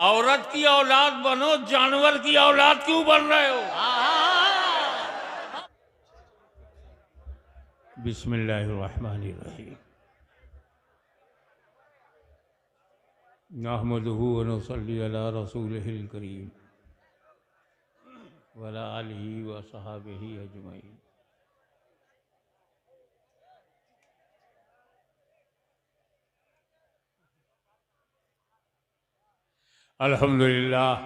औरत की औलाद बनो, जानवर की औलाद क्यों बन रहे हो? बिस्मिल्लाहिर्रहमानिर्रहीम। नहमदुहु व नुसल्ली अला रसूलिहिल करीम व अला आलिहि व सहाबिहि अजमईन। अल्हम्दुलिल्लाह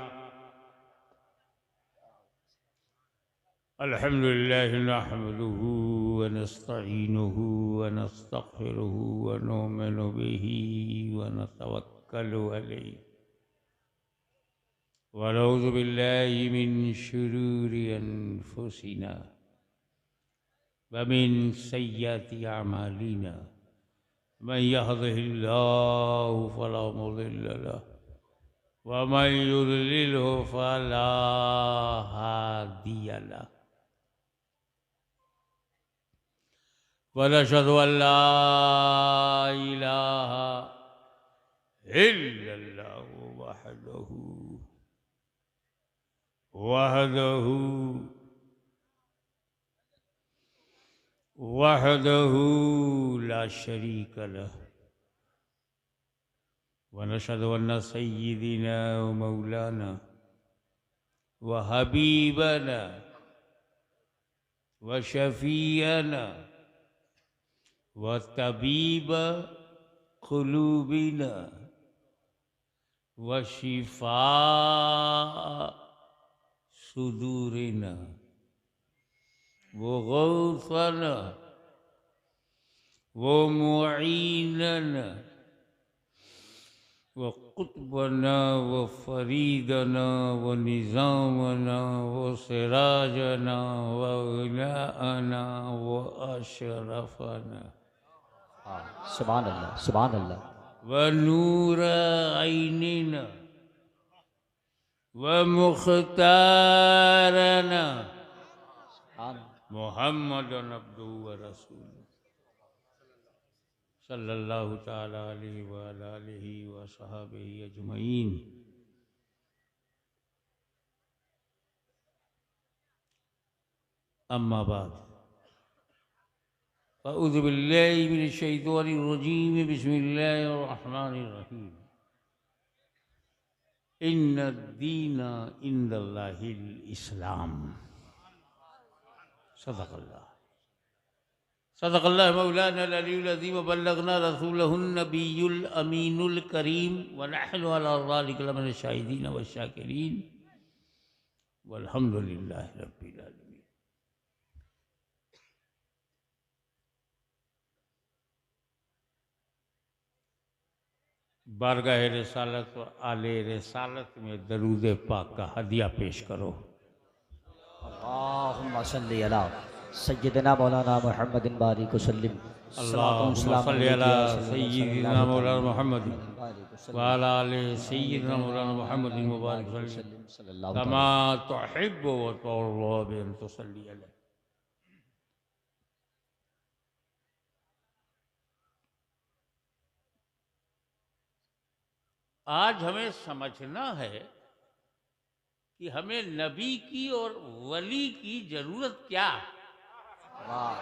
अल्हम्दुलिल्लाह नहमदुहु व नस्तईनुहु व नस्तगफिरुहु व नुमिनु बिही व नतवक्कलु अलैहि व नऊज़ु बिल्लाहि मिन शुरूरि अनफुसिना व मिन सय्यिआति अमालिना। मन यहदिहिल्लाहु फला मुदिल्ल लहु व मन युद्लिलहु फला हादिय लहु। व नशहदु अल्ला इलाहा इल्लल्लाहु वहदहु ला शरीक लहु व नशहदु अन्न सय्यिदिना व मौलाना व हबीबना व शफीअना व तबीब क़ुलूबिना व शिफा सुदूरिना वो गौसना वो मुईनना वो कुतबना वो फरीदना वो निज़ामना वो सिराजना वो गनाअना वो अशरफना। सुभान अल्लाह सुभान अल्लाह। व नूर ऐनिना व मुख्तारना मुहम्मदन अब्दुहु व रसूलुहु सल्लल्लाहु ताला अलैहि व अला आलिहि व सहाबिहि अजमईन। अम्मा बाद अऊज़ु बिल्लाहि मिनश शैतानिर रजीम। बिस्मिल्लाहिर रहमानिर रहीम। इन्नद दीना इंदल्लाहिल इस्लाम। सदक़ल्लाह सदक़ल्लाह मौलाना अल-अलीयुल अज़ीम व बल्लगना रसूलहुन नबियुल अमीनुल करीम व नहनु अला ज़ालिका लमिनश शाहिदीन व शाकिरीन वल्हम्दुलिल्लाहि रब्बिल आलमीन। बारगाह रिसालत व आले रिसालत में दरूद पाक का हदिया पेश करो। अल्लाहुम्मा सल्ली अला सय्यिदना मौलाना मुहम्मदिन बारिक वसल्लिम। अल्लाहुम्मा सल्ली अला सय्यिदिना मौलाना मुहम्मद व अला आले सय्यिदिना मौलाना मुहम्मदिन मुबारक वसल्लम कमा तुहिब्बु व तुर्ज़ा बि अन तुसल्ली अलैहि। आज हमें समझना है कि हमें नबी की और वली की जरूरत क्या है। वाह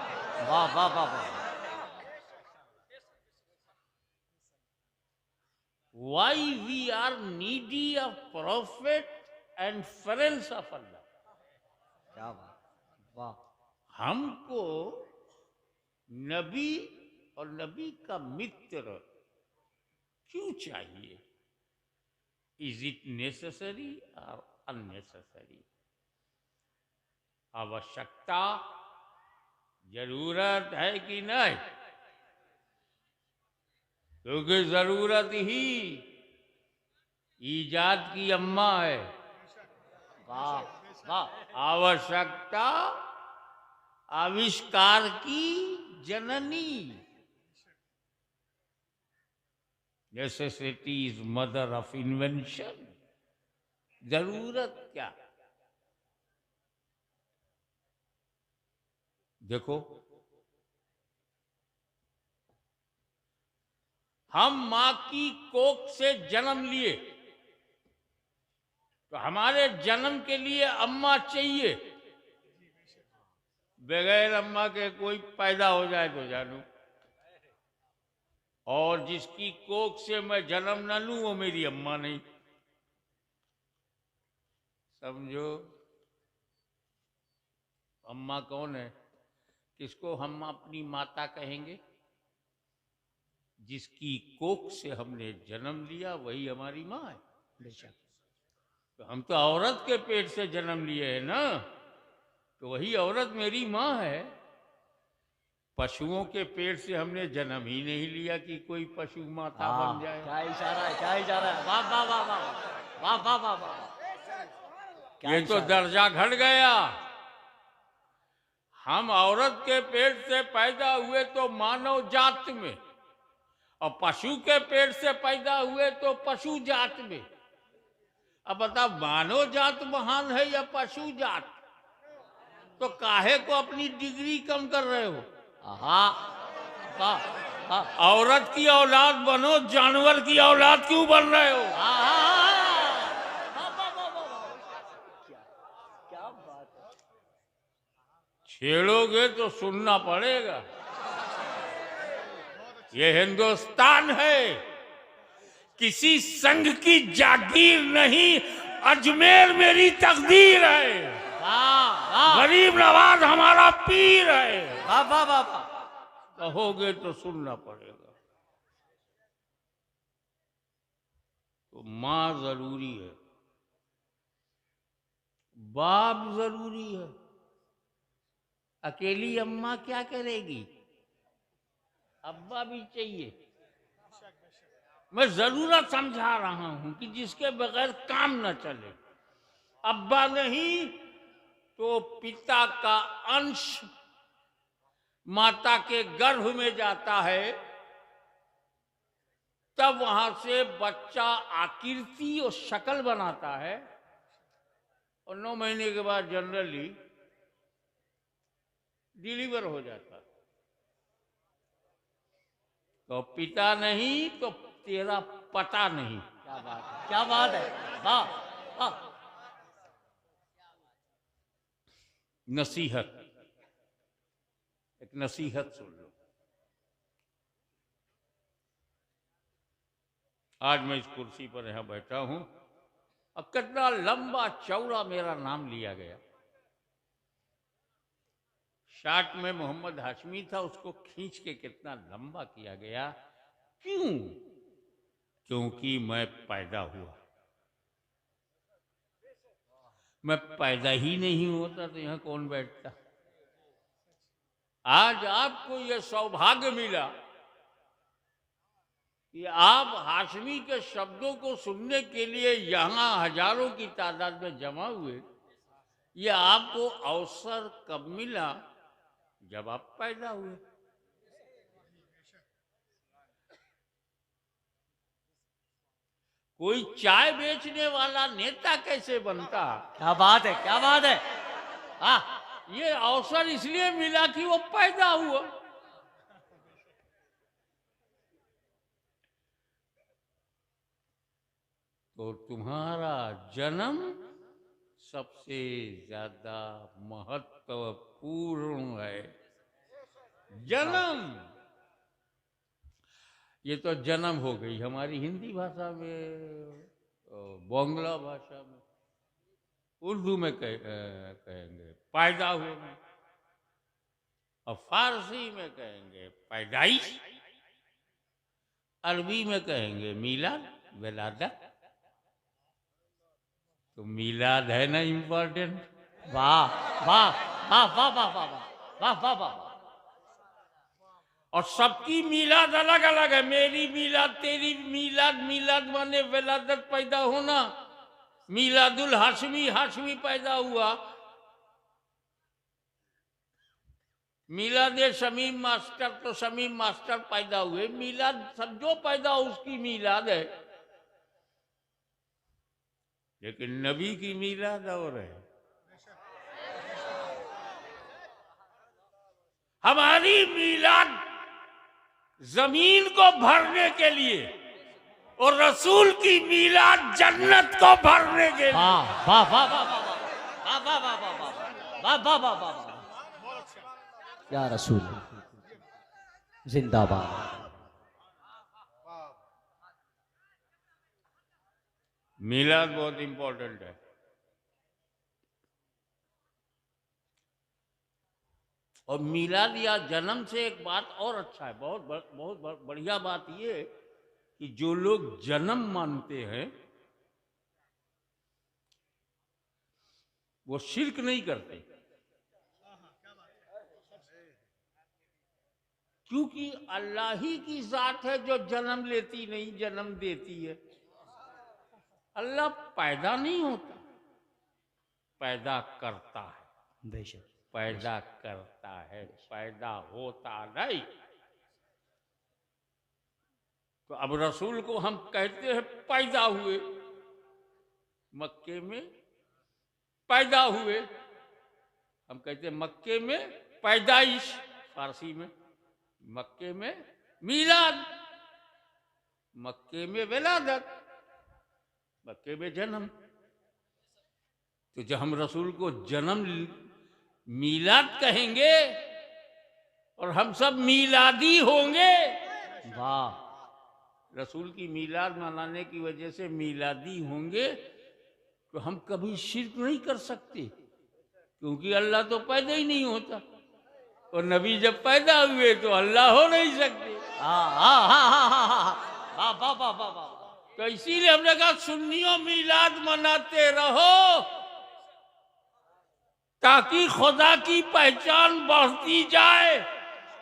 वाह वाह वाह वाह। Why we are needy of prophet and friends of Allah। क्या बात वाह। हमको नबी और नबी का मित्र क्यों चाहिए? इज इट नेसेसरी और अननेसेसरी? आवश्यकता, जरूरत है कि नहीं? क्योंकि जरूरत ही ईजाद की अम्मा है। वाह वाह। आवश्यकता आविष्कार की जननी। Necessity is mother of invention. जरूरत क्या? देखो, हम मां की कोख से जन्म लिए, तो हमारे जन्म के लिए अम्मा चाहिए, बगैर अम्मा के कोई पैदा हो जाए तो जानू, और जिसकी कोख से मैं जन्म न लूं वो मेरी अम्मा नहीं, समझो। अम्मा कौन है? किसको हम अपनी माता कहेंगे? जिसकी कोख से हमने जन्म लिया वही हमारी माँ है। बेशक। तो हम तो औरत के पेट से जन्म लिए हैं ना, तो वही औरत मेरी माँ है। पशुओं के पेट से हमने जन्म ही नहीं लिया कि कोई पशु माता बन जाए। क्या इशारा है, क्या इशारा है, वाह वाह वाह वाह वाह वाह वाह वाह। ये तो दर्जा घट गया। हम औरत के पेट से पैदा हुए तो मानव जात में, और पशु के पेट से पैदा हुए तो पशु जात में। अब बताओ, मानव जात महान है या पशु जात? तो काहे को अपनी डिग्री कम कर रहे हो? औरत की औलाद बनो, जानवर की औलाद क्यों बन रहे हो? क्या बात है। छेड़ोगे तो सुनना पड़ेगा। ये हिंदुस्तान है, किसी संघ की जागीर नहीं, अजमेर मेरी तकदीर है। गरीब नवाज हमारा पीर है। वाह वाह वाह वाह। कहोगे तो सुनना पड़ेगा। तो माँ जरूरी है, बाप जरूरी है। अकेली अम्मा क्या करेगी? अब्बा भी चाहिए। मैं जरूरत समझा रहा हूं कि जिसके बगैर काम न चले। अब्बा नहीं तो पिता का अंश माता के गर्भ में जाता है, तब वहां से बच्चा आकृति और शक्ल बनाता है, और 9 महीने के बाद जनरली डिलीवर हो जाता है। तो पिता नहीं तो तेरा पता नहीं। क्या बात है, क्या बात है, वाह वाह। नसीहत, एक नसीहत सुन लो। आज मैं इस कुर्सी पर यहां बैठा हूं, अब कितना लंबा चौड़ा मेरा नाम लिया गया। शार्ट में मोहम्मद हाशमी था, उसको खींच के कितना लंबा किया गया। क्यों? क्योंकि मैं पैदा हुआ। मैं पैदा ही नहीं होता तो यहां कौन बैठता? आज आपको यह सौभाग्य मिला कि आप हाशमी के शब्दों को सुनने के लिए यहां हजारों की तादाद में जमा हुए। यह आपको अवसर कब मिला? जब आप पैदा हुए। कोई चाय बेचने वाला नेता कैसे बनता? क्या बात है, क्या बात है। ये अवसर इसलिए मिला कि वो पैदा हुआ। तो तुम्हारा जन्म सबसे ज्यादा महत्वपूर्ण है। जन्म, ये तो जन्म हो गई हमारी हिंदी भाषा में, बांग्ला भाषा में, उर्दू में कहेंगे पैदा हुए में, और फारसी में कहेंगे पैदाइश, अरबी में कहेंगे मीलाद, विलादत। तो मीलाद है ना इम्पोर्टेंट? वाह वाह वाह वाह वाह वाह वाह वाह वाह। और सबकी मीलाद अलग अलग है। मेरी मीलाद, तेरी मीलाद, मीलाद माने विलादत, पैदा होना। मीलादुल हाशमी, हाशमी पैदा हुआ। मीलाद शमीम मास्टर, तो शमीम मास्टर पैदा हुए। मीलाद सब जो पैदा हो उसकी मीलाद है, लेकिन नबी की मीलाद और है। हमारी मीलाद जमीन को भरने के लिए, और रसूल की मीलाद जन्नत को भरने के लिए। वाह वाह वाह वाह वाह वाह वाह वाह वाह वाह वाह वाह वाह वाह। या रसूल जिंदाबाद। मीलाद बहुत इंपॉर्टेंट है। और मीलाद या जन्म से एक बात और अच्छा है, बहुत बढ़िया बात ये है कि जो लोग जन्म मानते हैं वो शिर्क नहीं करते, क्योंकि अल्लाह ही की जात है जो जन्म लेती नहीं, जन्म देती है। अल्लाह पैदा नहीं होता, पैदा करता है। बेशक पैदा करता है, पैदा होता नहीं। तो अब रसूल को हम कहते हैं पैदा हुए, मक्के में पैदा हुए। हम कहते हैं मक्के में पैदाइश, फारसी में मक्के में मीलाद, मक्के में विलादत, मक्के में जन्म। तो जब हम रसूल को जन्म मीलाद कहेंगे और हम सब मीलादी होंगे। वाह। रसूल की मीलाद मनाने की वजह से मीलादी होंगे, तो हम कभी शिर्क नहीं कर सकते, क्योंकि अल्लाह तो पैदा ही नहीं होता, और नबी जब पैदा हुए तो अल्लाह हो नहीं सकते। तो इसीलिए हमने कहा सुन्नियों मीलाद मनाते रहो, ताकि खुदा की पहचान बढ़ती जाए।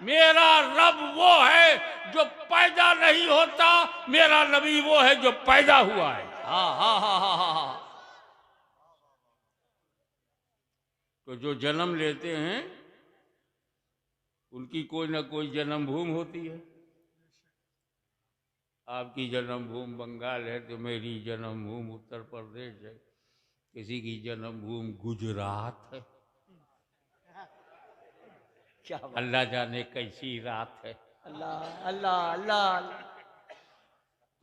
मेरा रब वो है जो पैदा नहीं होता, मेरा नबी वो है जो पैदा हुआ है। तो जो जन्म लेते हैं उनकी कोई ना कोई जन्मभूमि होती है। आपकी जन्मभूमि बंगाल है तो मेरी जन्मभूमि उत्तर प्रदेश है, किसी की जन्मभूमि गुजरात है। क्या अल्लाह जाने कैसी रात है। अल्लाह अल्लाह अल्लाह।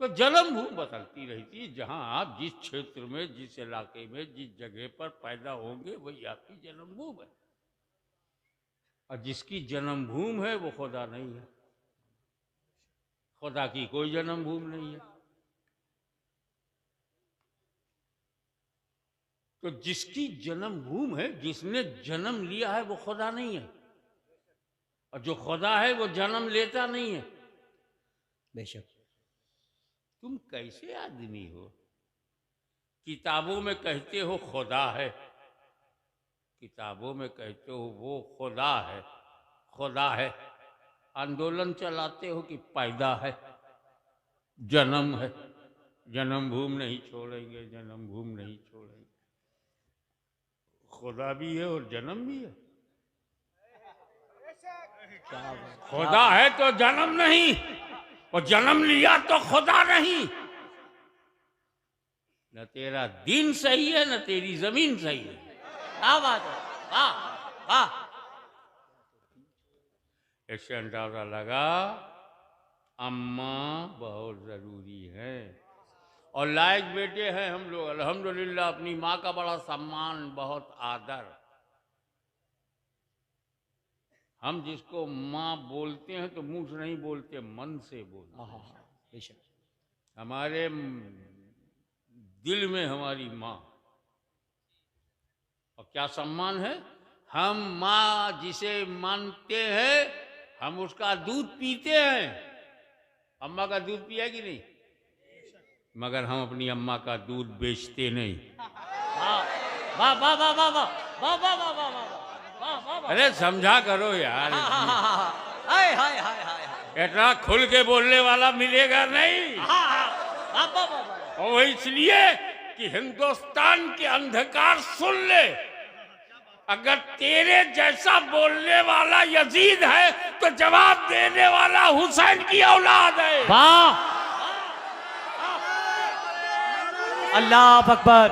तो जन्मभूमि बदलती रहती है। जहां आप जिस क्षेत्र में, जिस इलाके में, जिस जगह पर पैदा होंगे वही आपकी जन्मभूमि है। और जिसकी जन्मभूमि है वो खुदा नहीं है। खुदा की कोई जन्मभूमि नहीं है। तो जिसकी जन्मभूमि है, जिसने जन्म लिया है, वो खुदा नहीं है। और जो खुदा है वो जन्म लेता नहीं है। बेशक। तुम कैसे आदमी हो? किताबों में कहते हो खुदा है, किताबों में कहते हो वो खुदा है, खुदा है। आंदोलन चलाते हो कि पैदा है, जन्म है, जन्मभूमि नहीं छोड़ेंगे, जन्मभूमि नहीं छोड़ेंगे। खुदा भी है और जन्म भी है। खुदा है तो जन्म नहीं, और जन्म लिया तो खुदा नहीं। न तेरा दीन सही है, न तेरी जमीन सही है। क्या बात है। वाह वाह। इससे अंदाजा लगा अम्मा बहुत जरूरी है। और लायक बेटे हैं हम लोग, अल्हम्दुलिल्लाह। अपनी माँ का बड़ा सम्मान, बहुत आदर। हम जिसको माँ बोलते हैं तो मुंह से नहीं बोलते, मन से बोलते हैं। बेशक। हमारे दिल में हमारी माँ, और क्या सम्मान है। हम माँ जिसे मानते हैं, हम उसका दूध पीते हैं। अम्मा का दूध पिया कि नहीं? मगर हम अपनी अम्मा का दूध बेचते नहीं। वाह वाह वाह वाह वाह वाह वाह वाह वाह वाह। अरे समझा करो यार। हाय हाय हाय हाय। इतना खुल के बोलने वाला मिलेगा नहीं। और वो इसलिए कि हिंदुस्तान के अंधकार सुन ले। अगर तेरे जैसा बोलने वाला यजीद है तो जवाब देने वाला हुसैन की औलाद है। वाह। अल्लाह अकबर।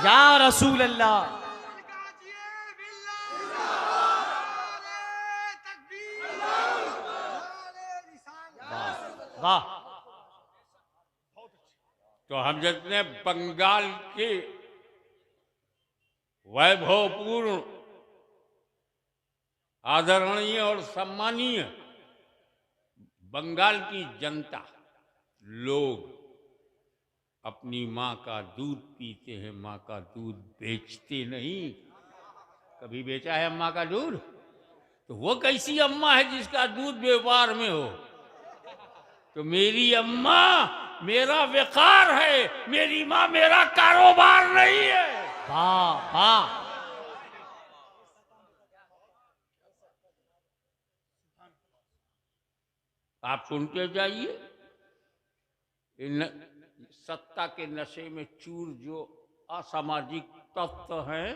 या रसूल अल्लाह। वाह। तो हम जितने बंगाल के वैभवपूर्ण, आदरणीय और सम्मानीय बंगाल की जनता लोग अपनी माँ का दूध पीते हैं, माँ का दूध बेचते नहीं। कभी बेचा है अम्मा का दूध? तो वो कैसी अम्मा है जिसका दूध व्यापार में हो? तो मेरी अम्मा मेरा व्यापार है, मेरी माँ मेरा कारोबार नहीं है। वाह वाह। आप सुनते जाइए, इन सत्ता के नशे में चूर जो असामाजिक तत्व हैं,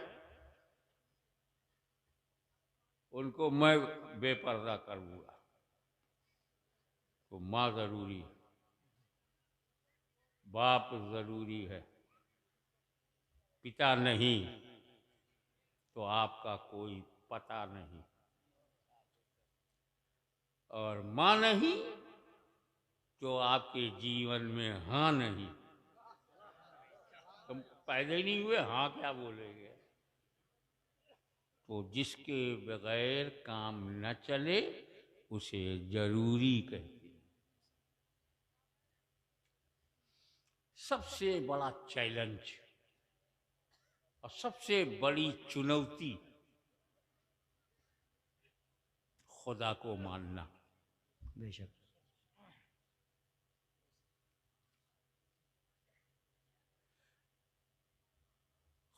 उनको मैं बेपर्दा करूंगा। तो माँ जरूरी है, बाप जरूरी है, पिता नहीं तो आपका कोई पता नहीं, और माँ नहीं तो आपके जीवन में हाँ नहीं। तुम पैदा ही नहीं हुए, हाँ क्या बोलेंगे? तो जिसके बगैर काम न चले उसे जरूरी कहते हैं। सबसे बड़ा चैलेंज और सबसे बड़ी चुनौती खुदा को मानना। बेशक।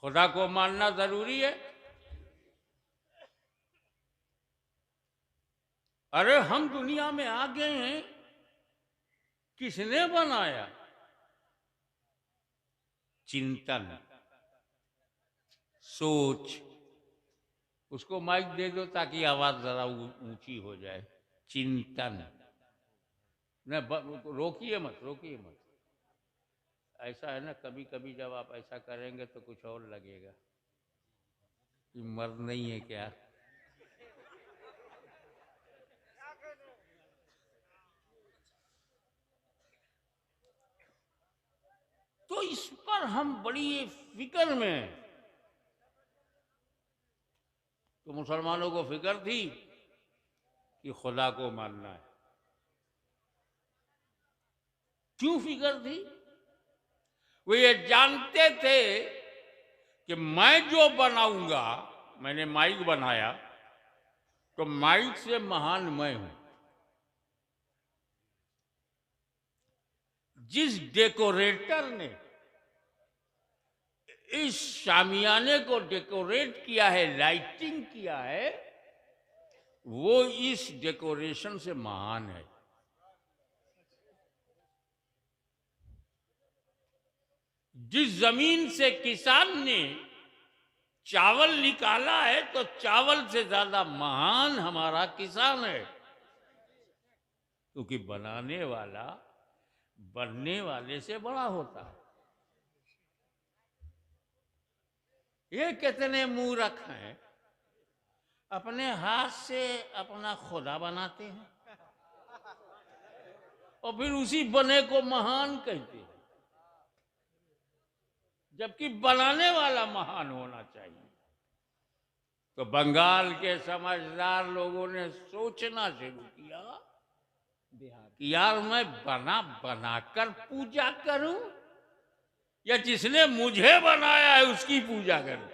खुदा को मानना जरूरी है। अरे हम दुनिया में आ गए हैं, किसने बनाया? चिंतन, सोच। उसको माइक दे दो ताकि आवाज जरा ऊंची हो जाए। चिंतन न, रोकिए मत, रोकिए मत। ऐसा है ना, कभी कभी जब आप ऐसा करेंगे तो कुछ और लगेगा कि मर्द नहीं है क्या। तो इस पर हम बड़ी फिक्र में हैं। तो मुसलमानों को फिक्र थी कि खुदा को मानना है। क्यों फिक्र थी? वो ये जानते थे कि मैं जो बनाऊंगा, मैंने माइक बनाया तो माइक से महान मैं हूं। जिस डेकोरेटर ने इस शामियाने को डेकोरेट किया है, लाइटिंग किया है, वो इस डेकोरेशन से महान है। जिस जमीन से किसान ने चावल निकाला है, तो चावल से ज्यादा महान हमारा किसान है, क्योंकि बनाने वाला बनने वाले से बड़ा होता है। ये कितने मूर्ख हैं, अपने हाथ से अपना खुदा बनाते हैं और फिर उसी बने को महान कहते हैं, जबकि बनाने वाला महान होना चाहिए। तो बंगाल के समझदार लोगों ने सोचना शुरू किया कि यार मैं बना बनाकर पूजा करूं या जिसने मुझे बनाया है उसकी पूजा करूं।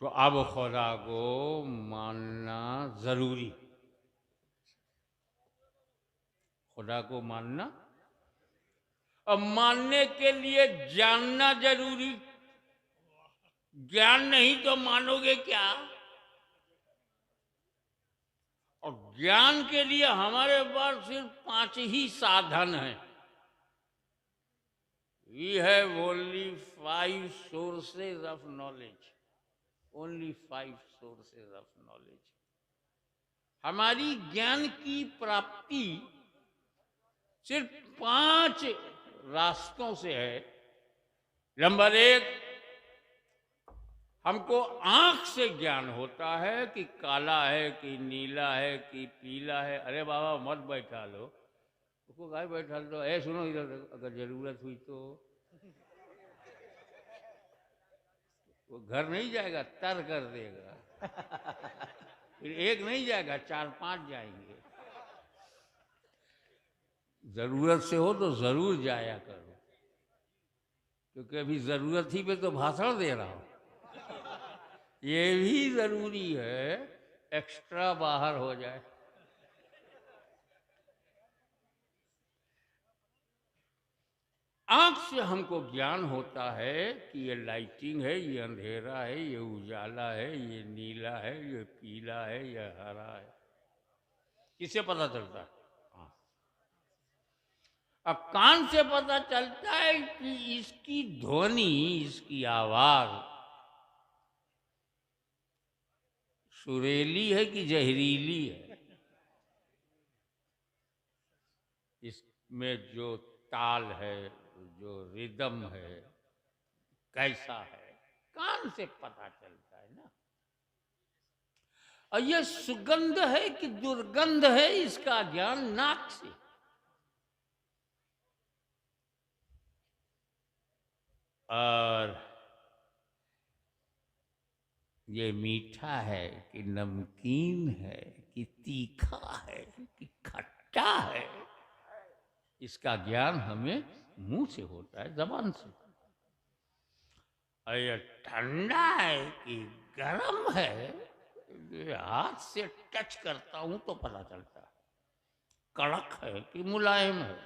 तो अब खुदा को मानना जरूरी, खुदा को मानना, और मानने के लिए जानना जरूरी। ज्ञान नहीं तो मानोगे क्या? और ज्ञान के लिए हमारे पास सिर्फ 5 ही साधन हैं। We have only 5 sources of knowledge. Only 5 sources of knowledge. हमारी ज्ञान की प्राप्ति सिर्फ 5 रास्तों से है। नंबर 1, हमको आंख से ज्ञान होता है कि काला है कि नीला है कि पीला है। अरे बाबा मत बैठा लो उसको, गाय बैठा लो। ऐ सुनो इधर देखो, अगर जरूरत हुई तो वो घर नहीं जाएगा, तर कर देगा। फिर एक नहीं जाएगा, 4-5 जाएंगे। जरूरत से हो तो जरूर जाया करो, क्योंकि अभी जरूरत ही पे तो भाषण दे रहा हूं। ये भी जरूरी है, एक्स्ट्रा बाहर हो जाए। आंख से हमको ज्ञान होता है कि ये लाइटिंग है, ये अंधेरा है, ये उजाला है, ये नीला है, ये पीला है, ये हरा है। किससे पता चलता है? हाँ। अब कान से पता चलता है कि इसकी ध्वनि, इसकी आवाज सुरीली है कि जहरीली है, इसमें जो ताल है, जो रिदम है, कैसा है, कान से पता चलता है ना। और ये सुगंध है कि दुर्गंध है, इसका ज्ञान नाक से। और ये मीठा है कि नमकीन है कि तीखा है कि खट्टा है, इसका ज्ञान हमें मुंह से होता है, जबान से। और ये ठंडा है कि गर्म है, ये हाथ से टच करता हूं तो पता चलता है। कड़क है कि मुलायम है।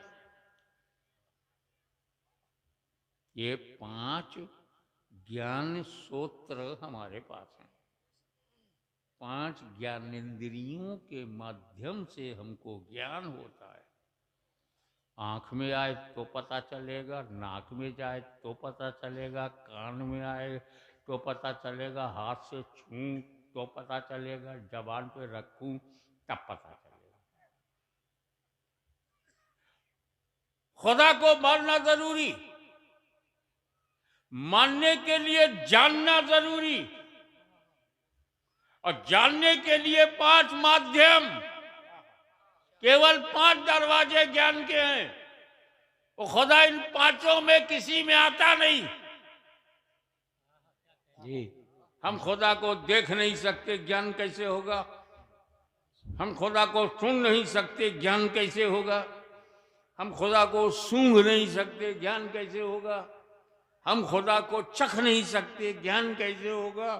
ये 5 ज्ञान सूत्र हमारे पास हैं। 5 ज्ञानेंद्रियों के माध्यम से हमको ज्ञान होता है। आंख में आए तो पता चलेगा, नाक में जाए तो पता चलेगा, कान में आए तो पता चलेगा, हाथ से छूं तो पता चलेगा, जबान पे रखूं तब पता चलेगा। खुदा को मानना जरूरी, मानने के लिए जानना जरूरी, और जानने के लिए 5 माध्यम, केवल 5 दरवाजे ज्ञान के हैं। वो खुदा इन 5 में किसी में आता नहीं जी। हम खुदा को देख नहीं सकते, ज्ञान कैसे होगा? हम खुदा को सुन नहीं सकते, ज्ञान कैसे होगा? हम खुदा को सूंघ नहीं सकते, ज्ञान कैसे होगा? हम खुदा को चख नहीं सकते, ज्ञान कैसे होगा?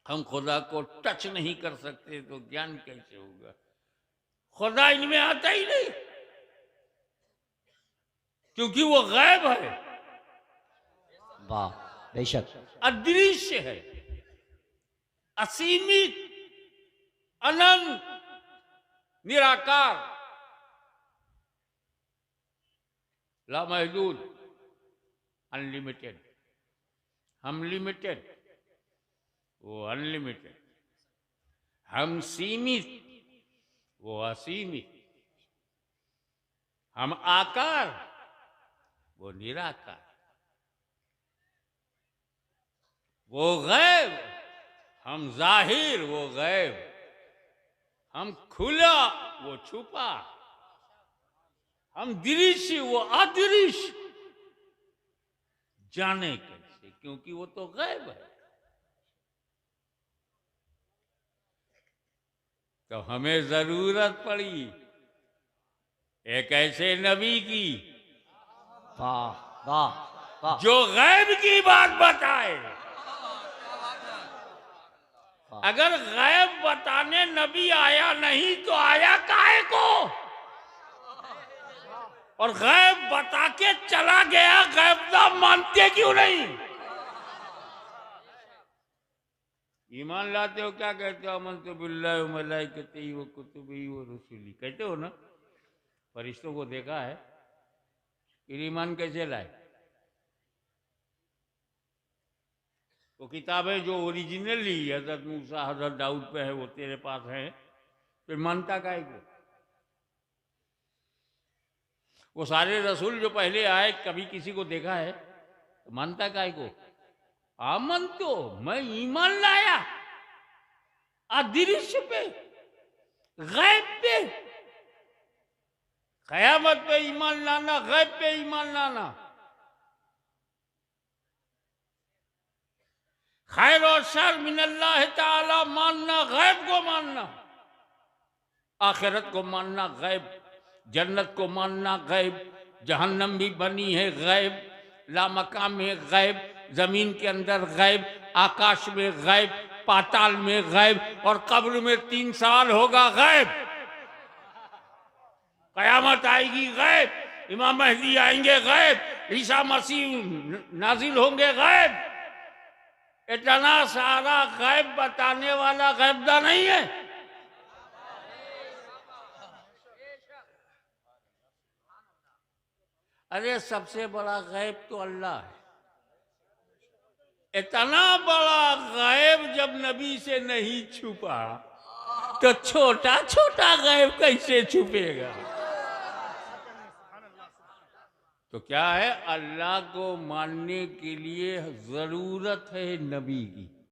हम खुदा को टच नहीं कर सकते तो ज्ञान कैसे होगा? खुदा इनमें आता ही नहीं, क्योंकि वो गायब है, वाह, बेशक, अदृश्य है, असीमित, अनंत, निराकार, लामहदूद, अनलिमिटेड। हम लिमिटेड, वो अनलिमिटेड। हम सीमित, वो असीमित। हम आकार, वो निराकार। वो गैब, हम जाहिर, वो गैब। हम खुला, वो छुपा। हम दृश्य, वो अदृश्य। जाने कैसे? क्योंकि वो तो गैब है। तो हमें जरूरत पड़ी एक ऐसे नबी की, वाह वाह वाह, जो गैब की बात बताए। अगर गैब बताने नबी आया नहीं तो आया काहे को? और गैब बता के चला गया, गैबदा मानते क्यों नहीं? ईमान लाते हो, क्या कहते हो? अमन तो बिल्लाहि व मलाइकतिही व कुतुबिही व रुसुली, कहते हो ना? फरिश्तों को देखा है, फिर ईमान कैसे लाए? वो किताबें जो ओरिजिनली हजरत मूसा, हजरत दाऊद पे है, वो तेरे पास है, फिर मानता काहे को? वो सारे रसूल जो पहले आए, कभी किसी को देखा है तो मानता काहे को? आमन तो मैं ईमान लाया, अदृश्य पे, गैब पे। कयामत पे ईमान लाना, गैब पे ईमान लाना, खैर और शर मिनल्लाह ताला मानना, गैब को मानना, आखिरत को मानना गैब, जन्नत को मानना गैब, जहन्नम भी बनी है गैब, लामकाम में गैब, जमीन के अंदर गैब, आकाश में गैब, पाताल में गैब, और कब्र में 3 साल होगा गैब। कयामत आएगी गैब, इमाम महदी आएंगे गैब, ईसा मसीह नाजिल होंगे गैब। इतना सारा गैब बताने वाला गैबदा नहीं है। अरे सबसे बड़ा गैब तो अल्लाह है। इतना बड़ा गैब जब नबी से नहीं छुपा तो छोटा छोटा गैब कैसे छुपेगा? तो क्या है, अल्लाह को मानने के लिए जरूरत है नबी की।